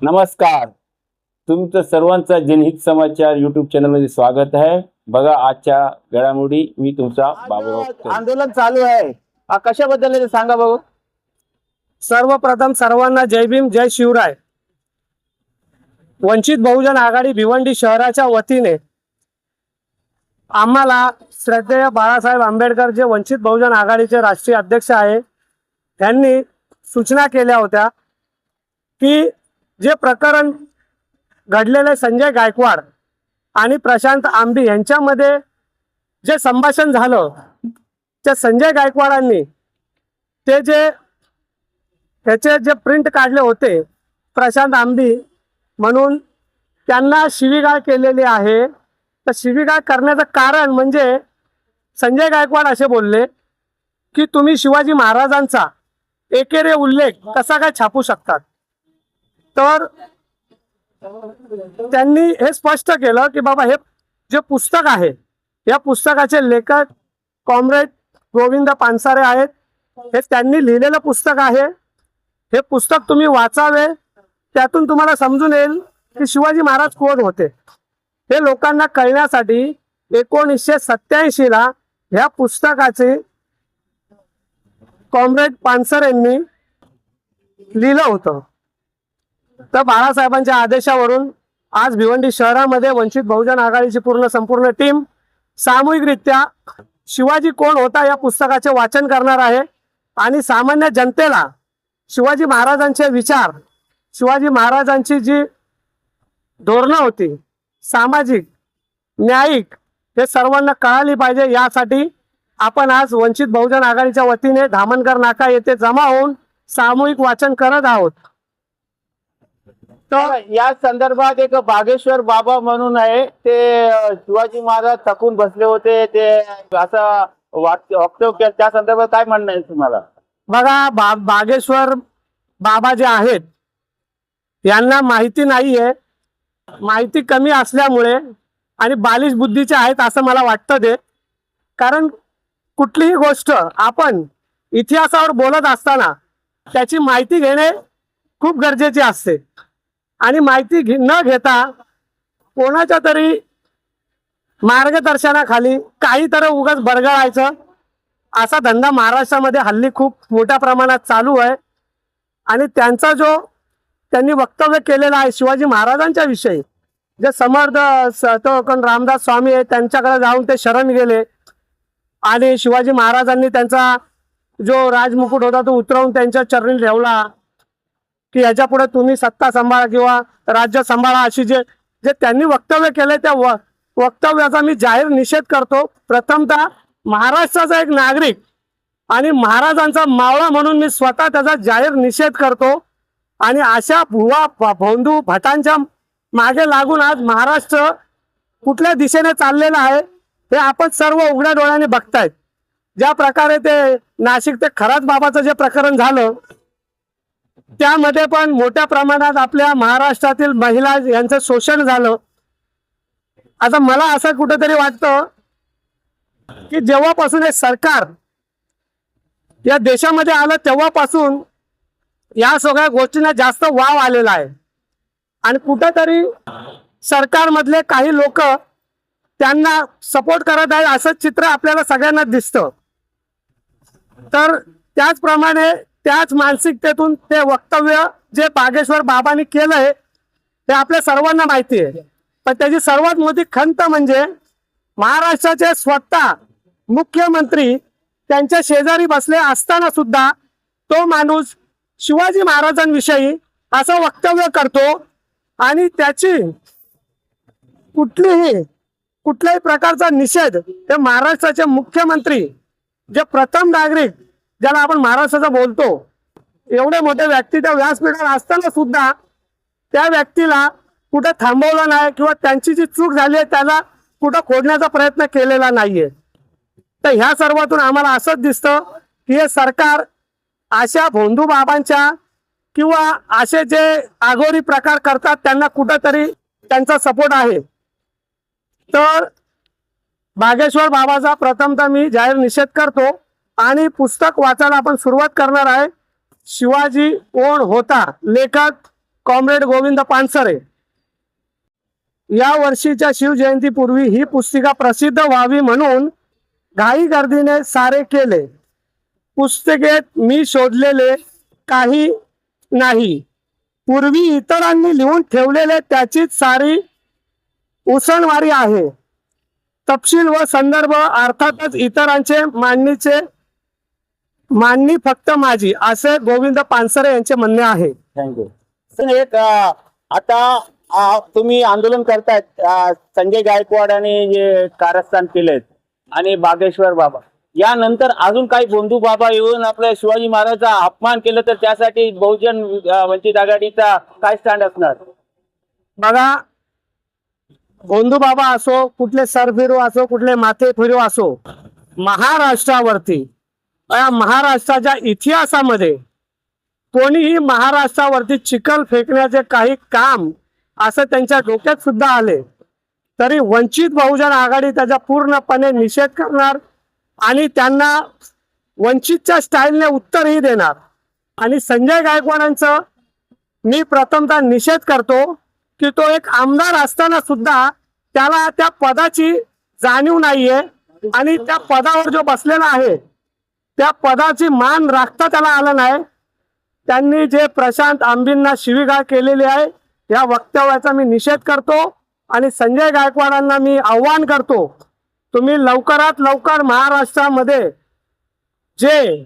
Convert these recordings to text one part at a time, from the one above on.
नमस्कार. तुमचं सर्वांचा जनहित समाचार यूट्यूब चॅनलमध्ये स्वागत आहे. बघा आजच्या घडामोडी. मी तुमचा बाबूराव. आंदोलन चालू आहे, कशाबद्दल आहे ते सांगा बघू. सर्वप्रथम सर्वांना जय भीम, जय शिवराय. वंचित बहुजन आघाडी भिवंडी शहराच्या वतीने आम्हाला श्रद्धेय बाळासाहेब आंबेडकर, जे वंचित बहुजन आघाडीचे राष्ट्रीय अध्यक्ष आहे, त्यांनी सूचना केल्या होत्या की जे प्रकरण घडलेले संजय गायकवाड आणि प्रशांत आंबी यांच्यामध्ये जे संभाषण झालं, त्या संजय गायकवाडांनी त्याचे जे प्रिंट काढले होते प्रशांत आंबी म्हणून त्यांना शिवीगाळ केलेली आहे. तर शिवीगाळ करण्याचं कारण म्हणजे संजय गायकवाड असे बोलले की तुम्ही शिवाजी महाराजांचा एकेरी उल्लेख कसा काय छापू शकतात. तर त्यांनी हे स्पष्ट केलं की बाबा हे जे पुस्तक आहे, या पुस्तकाचे लेखक कॉम्रेड गोविंद पानसारे आहेत. हे त्यांनी लिहिलेलं पुस्तक आहे. हे पुस्तक तुम्ही वाचावे, त्यातून तुम्हाला समजून येईल की शिवाजी महाराज कोण होते. हे लोकांना कळण्यासाठी 1987 ला ह्या पुस्तकाचे कॉम्रेड पानसरे यांनी लिहिलं होतं. तर बाळासाहेबांच्या आदेशावरून आज भिवंडी शहरामध्ये वंचित बहुजन आघाडीची संपूर्ण टीम सामूहिकरित्या शिवाजी कोण होता या पुस्तकाचे वाचन करणार आहे आणि सामान्य जनतेला शिवाजी महाराजांचे विचार, शिवाजी महाराजांची जी धोरणं होती, सामाजिक, न्यायिक, हे सर्वांना कळाली पाहिजे. यासाठी आपण आज वंचित बहुजन आघाडीच्या वतीने धामणकर नाका येथे जमा होऊन सामूहिक वाचन करत आहोत. तर या संदर्भात एक बागेश्वर बाबा म्हणून आहे, ते शिवाजी महाराज थकून बसले होते, ते असं वक्तव्य केलं. त्या संदर्भात काय म्हणणं आहे तुम्हाला? बघा, बागेश्वर बाबा जे आहेत यांना माहिती नाहीये, माहिती कमी असल्यामुळे आणि बालिश बुद्धीचे आहेत असं मला वाटतं ते. कारण कुठलीही गोष्ट आपण इतिहासावर बोलत असताना त्याची माहिती घेणे खूप गरजेचे असते आणि माहिती न घेता कोणाच्या तरी मार्गदर्शनाखाली काहीतरी उगाच बरगळायचं असा धंदा महाराष्ट्रामध्ये हल्ली खूप मोठ्या प्रमाणात चालू आहे. आणि त्यांनी वक्तव्य केलेलं आहे शिवाजी महाराजांच्या विषयी, जे समर्थ रामदास स्वामी आहेत त्यांच्याकडे जाऊन ते शरण गेले आणि शिवाजी महाराजांनी त्यांचा जो राजमुकुट होता तो उतरवून त्यांच्या चरणी ठेवला की याच्या पुढे तुम्ही सत्ता सांभाळा किंवा राज्य सांभाळा, अशी जे त्यांनी वक्तव्य केले त्या वक्तव्याचा मी जाहीर निषेध करतो. प्रथमतः महाराष्ट्राचा एक नागरिक आणि महाराजांचा मावळा म्हणून मी स्वतः त्याचा जाहीर निषेध करतो. आणि अशा भुवा भोंदू भटांच्या मागे लागून आज महाराष्ट्र कुठल्या दिशेने चाललेला आहे हे आपण सर्व उघड्या डोळ्याने बघतायत. ज्या प्रकारे ते नाशिक ते खरात बाबाचं जे प्रकरण झालं, त्यामध्ये पण मोठ्या प्रमाणात आपल्या महाराष्ट्रातील महिला यांचं शोषण झालं. आता मला असं कुठेतरी वाटतं की जेव्हापासून हे सरकार या देशामध्ये आलं तेव्हापासून या सगळ्या गोष्टींना जास्त वाव आलेला आहे आणि कुठेतरी सरकारमधले काही लोक त्यांना सपोर्ट करत आहेत असं चित्र आपल्याला सगळ्यांना दिसतं. तर त्याचप्रमाणे त्याच मानसिकतेतून ते वक्तव्य जे बागेश्वर बाबांनी केलंय ते आपल्या सर्वांना माहिती आहे. पण त्याची सर्वात मोठी खंत म्हणजे महाराष्ट्राचे स्वतः मुख्यमंत्री त्यांच्या शेजारी बसले असताना सुद्धा तो माणूस शिवाजी महाराजांविषयी असं वक्तव्य करतो आणि त्याची कुठल्याही प्रकारचा निषेध ते महाराष्ट्राचे मुख्यमंत्री, जे प्रथम नागरिक ज्याला आपण महाराष्ट्राचा बोलतो, एवढे मोठे व्यक्ती त्या व्यासपीठावर असताना सुद्धा त्या व्यक्तीला कुठे थांबवलं नाही किंवा त्यांची जी चूक झाली आहे त्याला कुठं खोडण्याचा प्रयत्न केलेला नाहीये. तर ह्या सर्वातून आम्हाला असंच दिसतं की हे सरकार अशा भोंदू बाबांच्या किंवा असे जे आगोरी प्रकार करतात त्यांना कुठंतरी त्यांचा सपोर्ट आहे. तर बागेश्वर बाबाचा प्रथमतः मी जाहीर निषेध करतो आणि पुस्तक वाचायला आपण सुरुवात करणार आहे. शिवाजी कोण होता, लेखक कॉम्रेड गोविंद पानसरे. या वर्षीच्या शिवजयंतीपूर्वी ही पुस्तिका प्रसिद्ध व्हावी म्हणून घाई गर्दीने सारे केले. पुस्तिकेत मी शोधलेले काही नाही. पूर्वी इतरांनी लिहून ठेवलेले त्याचीच सारी उसणवारी आहे. तपशील व संदर्भ अर्थातच इतरांचे मांडणी फक्त माझी, असे गोविंद पानसरे यांचे म्हणणे आहे. थँक्यू. एक आता तुम्ही आंदोलन करतायत, संजय गायकवाड आणि जे कारस्थान केलेत आणि बागेश्वर बाबा, यानंतर अजून काही बंधू बाबा येऊन आपल्या शिवाजी महाराजांचा अपमान केलं तर त्यासाठी बहुजन वंचित आघाडीचा काय स्टँड असणार? बघा, गोंधू बाबा असो, कुठले सरफिरू असो, कुठले माथे फिरू असो, महाराष्ट्रावरती या महाराष्ट्राच्या इतिहासामध्ये कोणीही महाराष्ट्रावरती चिखल फेकण्याचे काही काम असं त्यांच्या डोक्यात सुद्धा आले तरी वंचित बहुजन आघाडी त्याचा पूर्णपणे निषेध करणार आणि त्यांना वंचितच्या स्टाईलने उत्तरही देणार. आणि संजय गायकवाडांचं मी प्रथमतः निषेध करतो की तो एक आमदार असताना सुद्धा त्याला त्या पदाची जाणीव नाहीये आणि त्या पदावर जो बसलेला आहे त्या पदाची मान राखता त्याला आलं नाही. त्यांनी जे प्रशांत आंबींना शिवीगाळ केलेली आहे या वक्तव्याचा मी निषेध करतो आणि संजय गायकवाडांना मी आव्हान करतो, तुम्ही लवकरात लवकर महाराष्ट्रामध्ये जे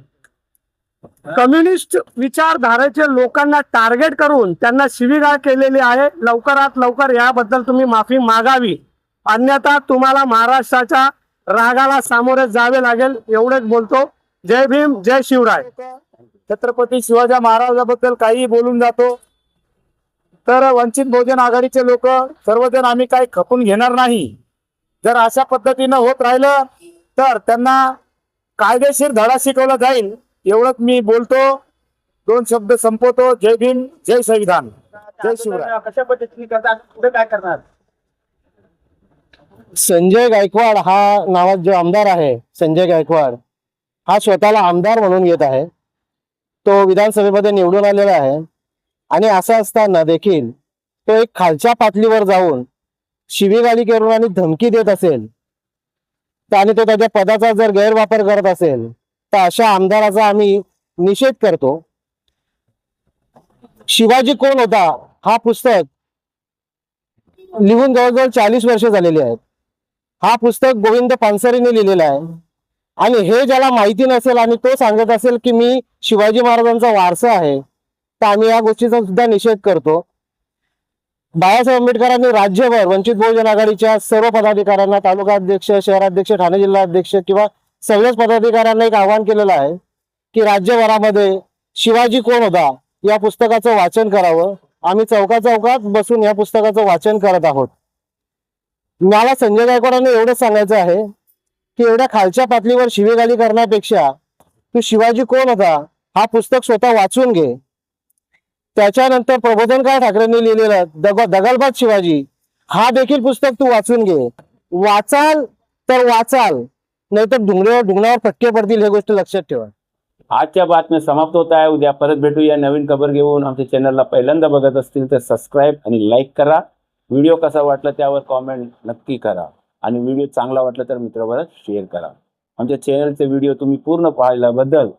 कम्युनिस्ट विचारधारेचे लोकांना टार्गेट करून त्यांना शिवीगाळ केलेली आहे, लवकरात लवकर याबद्दल तुम्ही माफी मागावी, अन्यथा तुम्हाला महाराष्ट्राच्या रागाला सामोरे जावे लागेल. एवढेच बोलतो. जय भीम, जय शिवराय. छत्रपती शिवाजी महाराजांबद्दल काही बोलून जातो तर वंचित बहुजन आघाडीचे लोक सर्वजण आम्ही काही खपून घेणार नाही. जर अशा पद्धतीनं होत राहिलं तर त्यांना कायदेशीर धडा शिकवला जाईल, एवढंच मी बोलतो. 2 शब्द संपवतो. जय भीम, जय संविधान, जय शिवराय. कशा पद्धतीने करतात, पुढे काय करणार? संजय गायकवाड हा नावात जो आमदार आहे, संजय गायकवाड हा स्वतःला आमदार म्हणून येत आहे. तो विधानसभेमध्ये निवडून आलेला आहे आणि असं असताना देखील तो एक खालच्या पातळीवर जाऊन शिवीगाळी करून आणि धमकी देत असेल आणि तो त्याच्या पदाचा जर गैरवापर करत असेल तर अशा आमदाराचा आम्ही निषेध करतो. शिवाजी कोण होता हा पुस्तक लिहून जवळजवळ 40 वर्ष झालेली आहेत. हा पुस्तक गोविंद पानसरेने लिहिलेला आहे आणि हे ज्याला माहिती नसेल आणि तो सांगत असेल की मी शिवाजी महाराजांचा वारसा आहे तर आम्ही या गोष्टीचा सुद्धा निषेध करतो. बाळासाहेब आंबेडकरांनी राज्यभर वंचित बहुजन आघाडीच्या सर्व पदाधिकाऱ्यांना, तालुका अध्यक्ष, शहराध्यक्ष, ठाणे जिल्हा अध्यक्ष किंवा सगळ्याच पदाधिकाऱ्यांना एक आवाहन केलेलं आहे की राज्यभरामध्ये शिवाजी कोण होता या पुस्तकाचं वाचन करावं. आम्ही चौकात बसून या पुस्तकाचं वाचन करत आहोत. मला संजय गायकवाडांना एवढंच सांगायचं आहे की एवढ्या खालच्या पातळीवर शिवीगाळी करण्यापेक्षा तू शिवाजी कोण होता हा पुस्तक स्वतः वाचून घे. त्याच्यानंतर प्रबोधनकार ठाकरेंनी लिहिलेलं दगलबाज शिवाजी हा देखील पुस्तक तू वाचून घे. वाचाल तर वाचाल, नाहीतर ढुंगणावर फटके पडतील, हे गोष्ट लक्षात ठेवा. आजच्या बातम्या समाप्त होत आहे. उद्या परत भेटूया नवीन खबर घेऊन. आमच्या चॅनलला पहिल्यांदा बघत असतील तर सबस्क्राईब आणि लाईक करा. व्हिडिओ कसा वाटला त्यावर कॉमेंट नक्की करा आणि व्हिडिओ चांगला वाटला तर मित्राबरोबर शेअर करा. आमच्या चॅनलचे व्हिडिओ तुम्ही पूर्ण पाहिल्याबद्दल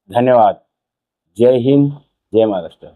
धन्यवाद. जय हिंद, जय महाराष्ट्र.